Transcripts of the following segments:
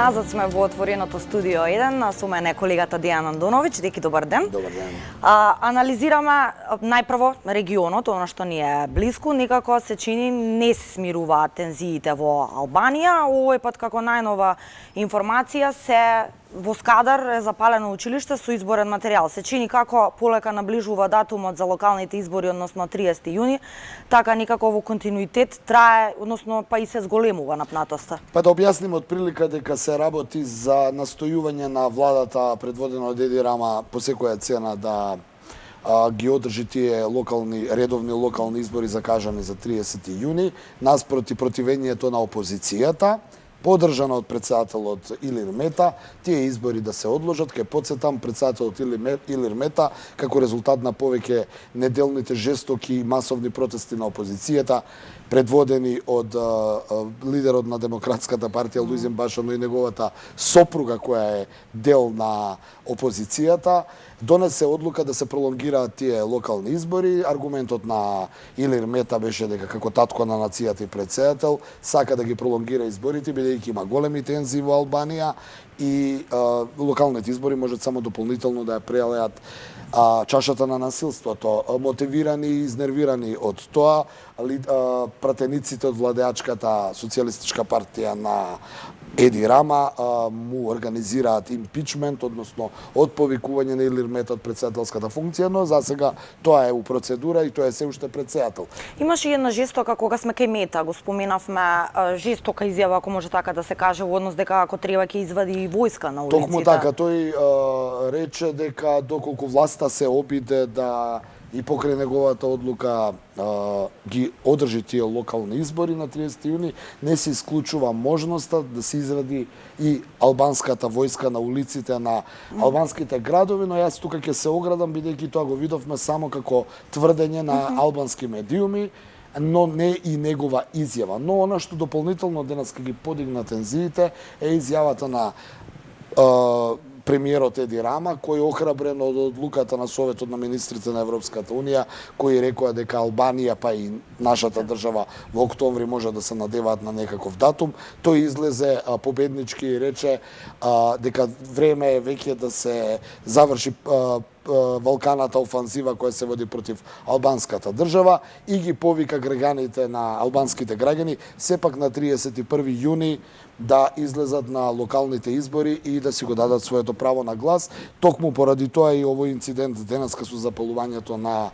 Назад сме во отвореното студио 1, со мене колегата Дејан Андоновиќ. Деки, добар ден. Добар ден. Анализираме најпрво регионот, она што ни е блиску, некако се чини не се смируваат тензиите во Албанија. Овој пат како најнова информација се во Скадар е запалено училиште со изборен материјал. Се чини како полека наближува датумот за локалните избори, односно 30 јуни, така некако во континуитет трае, односно па и се зголемува напнатоста. Па да објасниме од прилика дека се работи за настојување на владата предводена од Еди Рама по секоја цена да ги одржи тие редовни локални избори закажани за 30 јуни, наспроти противењето на опозицијата, поддржана од претседателот Илир Мета, тие избори да се одложат. Кај потсетам, претседателот Илир Мета, како резултат на повеќе неделните жестоки и масовни протести на опозицијата, предводени од лидерот на Демократската партија Луизен Баша, но и неговата сопруга која е дел на опозицијата, донесе одлука да се пролонгираат тие локални избори. Аргументот на Илир Мета беше дека како татко на нацијата и претседател сака да ги пролонгира изборите, бидејќи има големи тензии во Албанија и локалните избори можат само дополнително да ја преалеат чашата на насилството. Мотивирани и изнервирани од тоа, пратениците од владеачката социјалистичка партија на Еди Рама му организираат импичмент, односно отповикување на Илир Мета од претседателската функција, но засега тоа е у процедура и тоа е се уште претседател. Имаше една жестока, кога сме кај Мета, го споменавме, жестока изјава, ако може така да се каже, во однос дека ако треба ќе извади и војска на улиците. Токму така, тој рече дека доколку власта се обиде да и покрај неговата одлука ги одржи тие локални избори на 30 јуни, не се исклучува можноста да се изради и албанската војска на улиците на албанските градови, но јас тука ќе се оградам, бидејќи тоа го видовме само како тврдење на албански медиуми, но не и негова изјава. Но она што дополнително денес ги подигна тензиите е изјавата на премиерот Еди Рама, кој охрабрен од одлуката на Советот на министрите на Европската Унија, кои рекоа дека Албанија па и нашата држава во октомври може да се надеваат на некаков датум. Тој излезе победнички и рече дека време е веќе да се заврши Валканата офанзива која се води против албанската држава и ги повика граѓаните на албанските граѓани сепак на 31 јуни да излезат на локалните избори и да си го дадат своето право на глас. Токму поради тоа и овој инцидент денеска со запалувањето на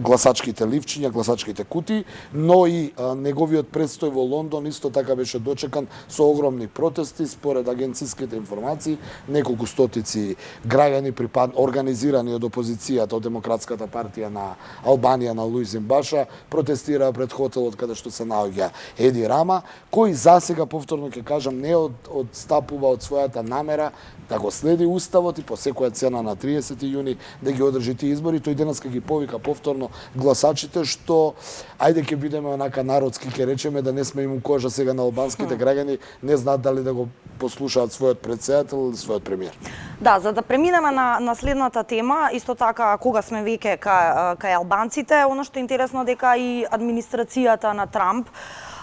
гласачките ливчиња, гласачките кутии, но и неговиот предстој во Лондон исто така беше дочекан со огромни протести. Според агенциските информации, неколку стотици граѓани организирани од опозицијата, од Демократската партија на Албанија на Луизен Баша, протестираа пред хотелот каде што се наоѓа Еди Рама, кој засега, повторно ќе кажам, не одстапува од својата намера да го следи уставот и по секоја цена на 30 јуни да ги одржи тие избори. Тој денеска ги повика повторно гласачите, што ајде ќе бидеме онака народски, ќе речеме да не сме им у кожа сега на албанските граѓани, не знаат дали да го послушаат својот претседател или својот премиер. Да, за да преминеме на следната тема, исто така кога сме веќе кај албанците, она што е интересно дека и администрацијата на Трамп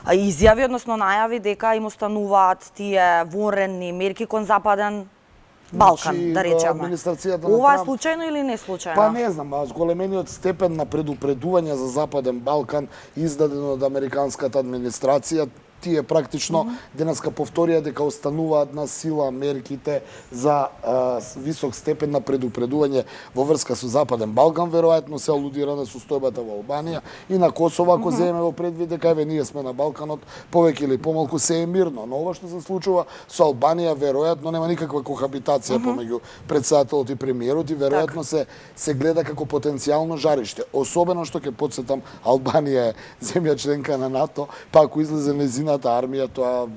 изјави, односно најави дека им остануваат тие вонредни мерки кон Западен Балкан, да речеме. Ова е случајно или не случајно? Па не знам, зголемениот степен на предупредување за Западен Балкан издаден од американската администрација, тие практично денеска повторија дека остануваат на сила мерките за висок степен на предупредување во врска со Западен Балкан. Веројатно се алудира на состојбата во Албанија и на Косово, ако земеме во предвид дека еве ние сме на Балканот, повеќе или помалку се е мирно. Но ова што се случува со Албанија веројатно нема никаква кохабитација помеѓу претседателот и премиерот и веројатно се гледа како потенцијално жариште. Особено што ќе потсетам, Албанија е земја членка на НАТО, па ако излезе нејзината армија, тоа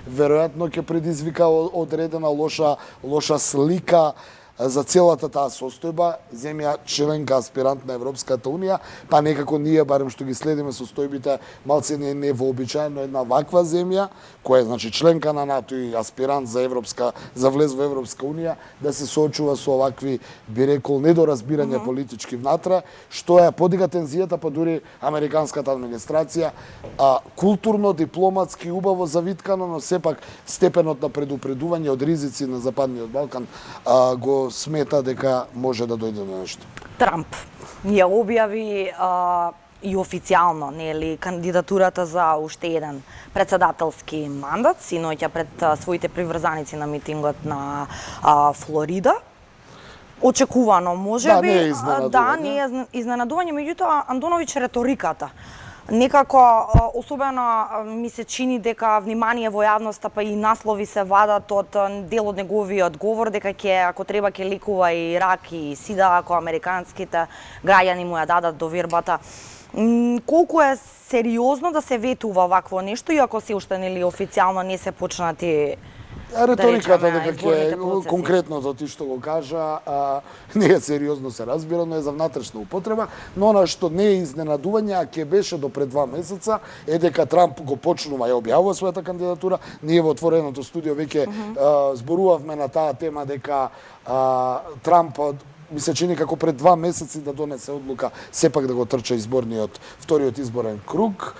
веројатно ќе предизвика одредена лоша слика за целата таа состојба, земја членка аспирант на Европската Унија, па некако ние, барем што ги следиме состојбите, малце не е невообичаено една ваква земја, која е значи членка на НАТО и аспирант за влез во Европска Унија, да се соочува со овакви, би рекол, недоразбирање политички внатре, што е подига тензијата, па дури американската администрација, културно, дипломатски, убаво завиткано, но сепак степенот на предупредување од ризици на Западниот Балкан го смета дека може да дојде до нешто. Трамп ја објави и официјално, нели, кандидатурата за уште еден председателски мандат, синоќа пред своите приврзаници на митингот на Флорида. Очекувано, можеби, не е изненадување. Да, не е изненадување, меѓутоа Андоновиќ риториката некако, особено ми се чини дека внимание во јавноста, па и наслови се вадат од дел од неговиот говор, дека ќе, ако треба, ќе лекува и рак и сида, ако американските граѓани му ја дадат довербата. Колку е сериозно да се ветува вакво нешто, иако се уште нели официјално не се почнати Реториката да дека ќе конкретното ти што го кажа, не е сериозно се разбира, но е за внатрешна употреба, но она што не е изненадување, а ќе беше до пред 2 месеца, е дека Трамп го почнува ја објавува својата кандидатура. Ние во отвореното студио веќе зборувавме на таа тема дека Трамп ми се чини како пред 2 месеци да донесе одлука сепак да го трча изборниот вториот изборен круг.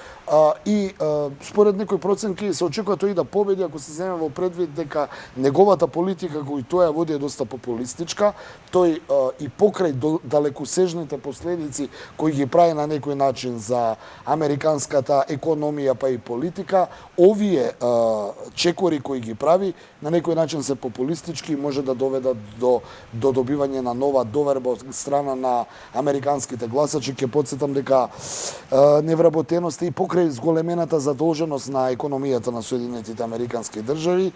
И според некои проценки се очекува тој да победи ако се земе во предвид дека неговата политика кој тој ја води е доста популистичка, тој и покрај далекосежните последици кои ги прави на некој начин за американската економија па и политика, овие чекори кои ги прави на некој начин се популистички и може да доведат до добивање на нова доверба од страна на американските гласачи. Ќе потсетам дека невработеноста и покрај зголемената задолженост на економијата на Соединетите Американски држави,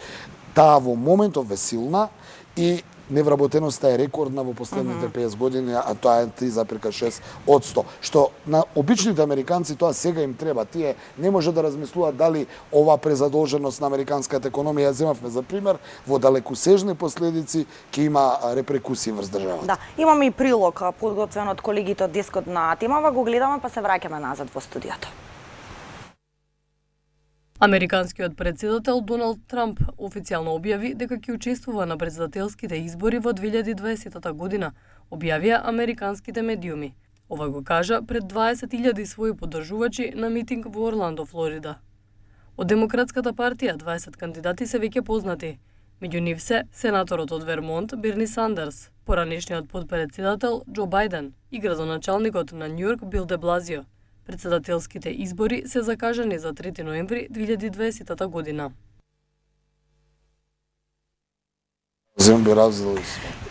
таа во моментов е силна и невработеноста е рекордна во последните 50 години, а тоа е 3,6%. Што на обичните американци тоа сега им треба. Тие не може да размислуваат дали ова презадолженост на американската економија, земавме за пример, во далекосежни последици ќе има репрекусии врз државата. Да, имаме и прилог подготвен од колегите од дескот на темава, го гледаме па се враќаме назад во студиото. Американскиот председател Доналд Трамп официјално објави дека ќе учествува на председателските избори во 2020 година, објавија американските медиуми. Ова го кажа пред 20.000 своји поддржувачи на митинг во Орландо, Флорида. Од Демократската партија 20 кандидати се веќе познати. Меѓу нив се сенаторот од Вермонт Берни Сандерс, поранешниот подпредседател Џо Бајден и градоначалникот на Њујорк Бил де Блазио. Председателските избори се закажани за 3 ноември 2020 година.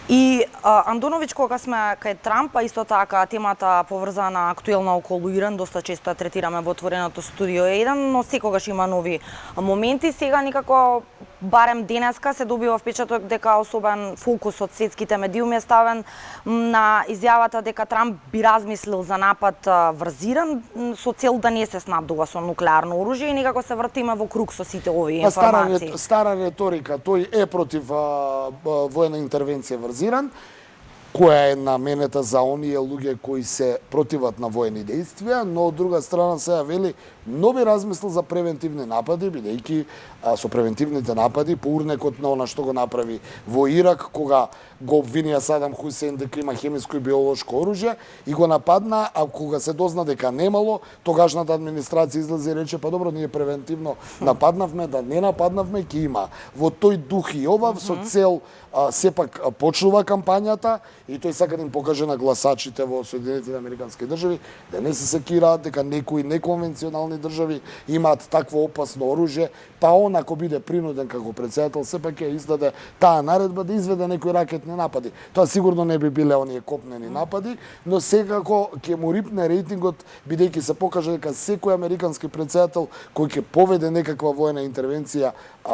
И Андоновиќ, кога сме кај Трампа, исто така темата поврзана актуелна околу Иран, доста често ја третираме во отвореното студио 1, но секогаш има нови моменти. Сега никако, барем денеска, се добива впечаток дека особен фокус од светските медиуми е ставен на изјавата дека Трамп би размислил за напад врз Иран со цел да не се снабдува со нуклеарно оружје и некако се вртиме во круг со сите овие информации. Стара риторика, тој е против воена интервенција врз Иран, која е наменета за оние луѓе кои се противат на воени действија, но од друга страна се вели нови размисл за превентивни напади, бидејќи со превентивните напади по урнекот на она што го направи во Ирак, кога го обвинија Садам Хусейн дека има хемиско и биолошко оружје и го нападна, а кога се дозна дека немало, тогашната администрација излезе и рече па добро, ние превентивно нападнавме, да не нападнавме, ќе има. Во тој дух и ова со цел сепак почнува кампањата и тој сака да им покаже на гласачите во Соединетите Американски држави да не се секираат дека некои неконвенционални држави имаат такво опасно оружје, па он ако биде принуден како председател сепак ќе издаде таа наредба да изведе некои ракетни напади. Тоа сигурно не би биле оние копнени напади, но секако ќе му рипне рейтингот бидејќи се покаже дека секој американски председател кој ќе поведе некаква воена интервенција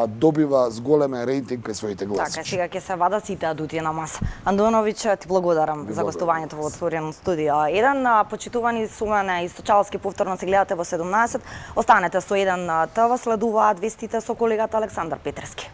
добива зголемен рейтинг кај своите гласачи. Така, сега ќе се вадат сите адути на маса. Андоновиќ, ти благодарам за гостувањето во отворено студио 1. Почитувани со мене и Сочалски, повторно се гледате во 17. Останете со 1 ТВ, следуваат вестите со колегата Александар Петрески.